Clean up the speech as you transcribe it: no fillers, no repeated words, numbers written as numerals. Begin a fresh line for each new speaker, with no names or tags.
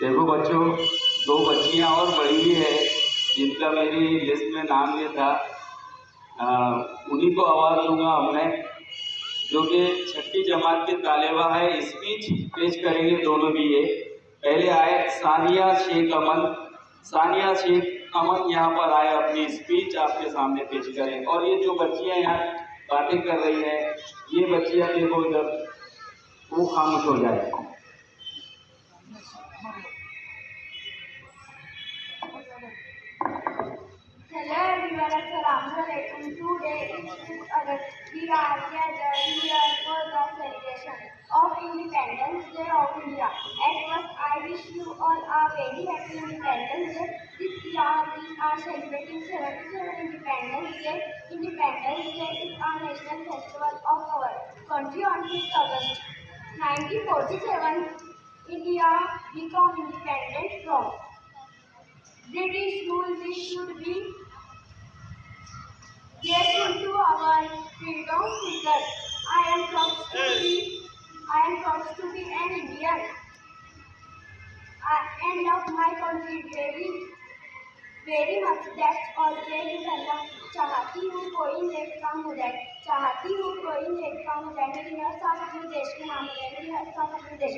देखो बच्चों, दो बच्चियां और बड़ी भी है जिनका मेरी लिस्ट में नाम नहीं था। उन्हीं को अवार्ड दूंगा हमने, जो कि छठी जमात के तालिबा है। स्पीच पेश करेंगे दोनों भी। ये पहले आए सानिया शेख अमन। सानिया शेख अमन यहाँ पर आए, अपनी स्पीच आपके सामने पेश करें। और ये जो बच्चियां यहाँ बातें कर रही हैं, ये बच्चियां देखो जब वो खामोश हो जाए।
Hello everyone, Assalamualaikum. Today we are gathered here for the celebration of Independence Day of India. At first, I wish you all a very happy Independence Day. This year we are celebrating 77 Independence Day. Independence Day is our national festival of our country on 5th August 1947. India became independent from British rule. We should be grateful to our freedom fighters. I am proud to be an Indian. And love my country very much. That's all. जय हिंद अल्लाह। चाहती हूँ कोई नेक काम हो जाए, चाहती हूँ कोई नेक काम हो जाए। मेरी हर सांस अपने देश के नाम हो जाए, मेरी हर सांस अपने देश